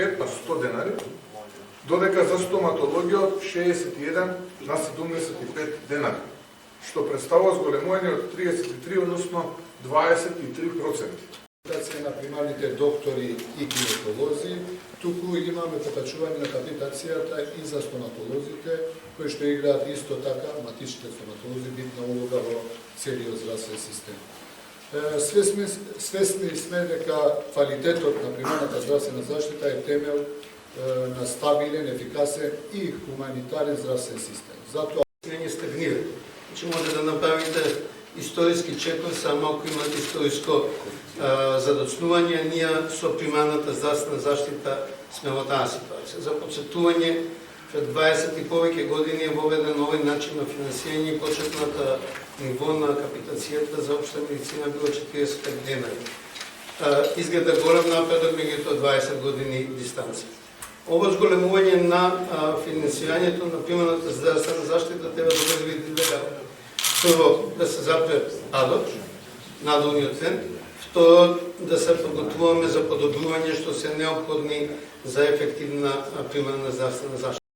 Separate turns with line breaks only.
65 на 100 денари, додека за стоматологија од 61 на 75 денари, што представува зголемување од 33, односно 23%.
На примарните доктори и гинеколози, туку имаме покачување на капитацијата и за стоматолозите, кои што играат исто така, матичните стоматолози, битна улога во целиот здравствен систем. Свесни сме дека квалитетот на примарната здравствена заштита е темел на стабилен, ефикасен и хуманитарен здравствен систем. Затоа
не стагнира. Значи може да направите историски чекор, само ако имате историско задоцнување, ние со примарната здравствена заштита сме во таа ситуација. За подсетување, пред 20 и повеќе години е воведен овој начин на финансирање и почетната ниво на капитацијата за општа медицина било 45 денари. Изгледа голем напредок меѓу 20 години дистанција. Ова зголемување на финансирањето на примарната здравствена заштита треба да бъде видливо. Прво, да се запре АДО, надолниот цен. Второ, да се подготвуваме за подобрување што се неопходни за ефективна примарна здравствена заштита.